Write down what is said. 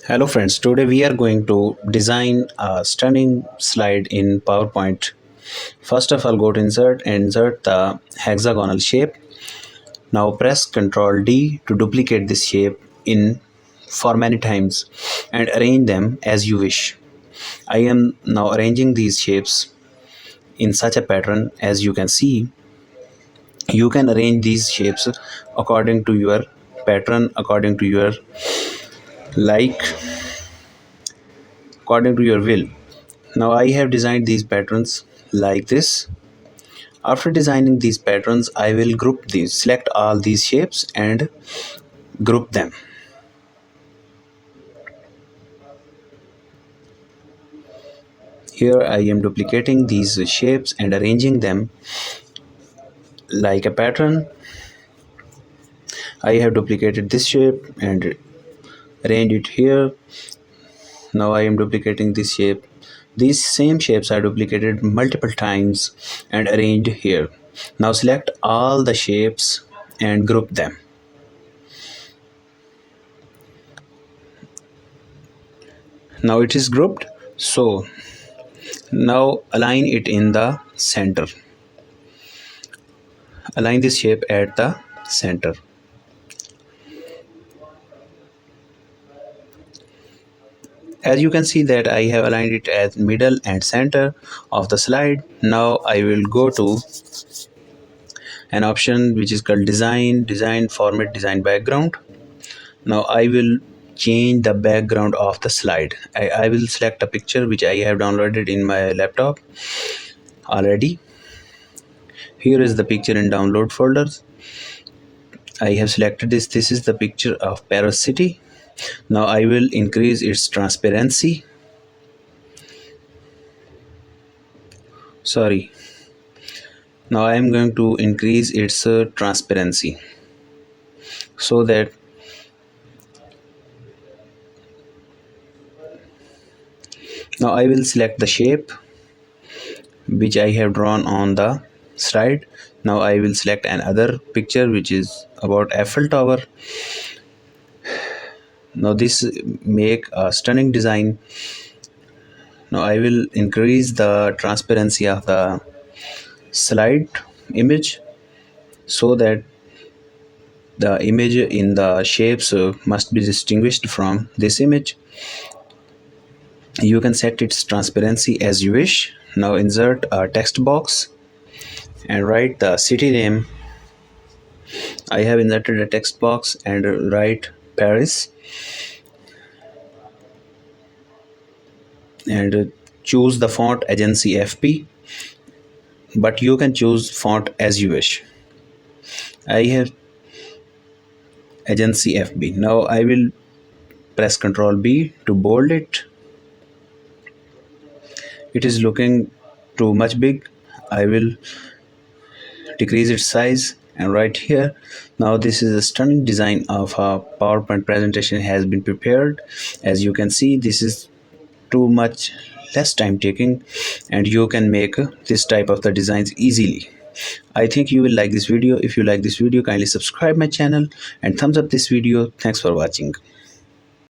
Hello friends, today we are going to design a stunning slide in PowerPoint. First of all, go to insert and insert the hexagonal shape. Now press Ctrl D to duplicate this shape in for many times and arrange them as you wish. I am now arranging these shapes in such a pattern. As you can see, you can arrange these shapes according to your pattern, according to your like, according to your will. Now I have designed these patterns like this. After designing these patterns, I will group these, select all these shapes and group them. Here I am duplicating these shapes and arranging them like a pattern. I have duplicated this shape and arranged it here. Now I am duplicating this shape. These same shapes are duplicated multiple times and arranged here. Now select all the shapes and group them. Now it is grouped, so now align it in the center. Align this shape at the center. As you can see that I have aligned it at middle and center of the slide. Now I will go to an option which is called design format, design background. Now I will change the background of the slide. I will select a picture which I have downloaded in my laptop already. Here is the picture in download folders. I have selected this. This is the picture of Paris city. Now I will increase its transparency. Now I am going to increase its transparency so that now I will select the shape which I have drawn on the slide. Now I will select another picture which is about Eiffel Tower. Now this make a stunning design. Now I will increase the transparency of the slide image so that the image in the shapes must be distinguished from this image. You can set its transparency as you wish. Now insert a text box and write the city name. I have inserted a text box and write Paris and choose the font agency FP, but you can choose font as you wish. I have agency FB. Now I will press Ctrl B to bold it. It is looking too much big. I will decrease its size and right here. Now this is a stunning design of a PowerPoint presentation has been prepared. As you can see, this is too much less time taking and you can make this type of the designs easily. I think you will like this video. If you like this video, kindly subscribe my channel and thumbs up this video. Thanks for watching.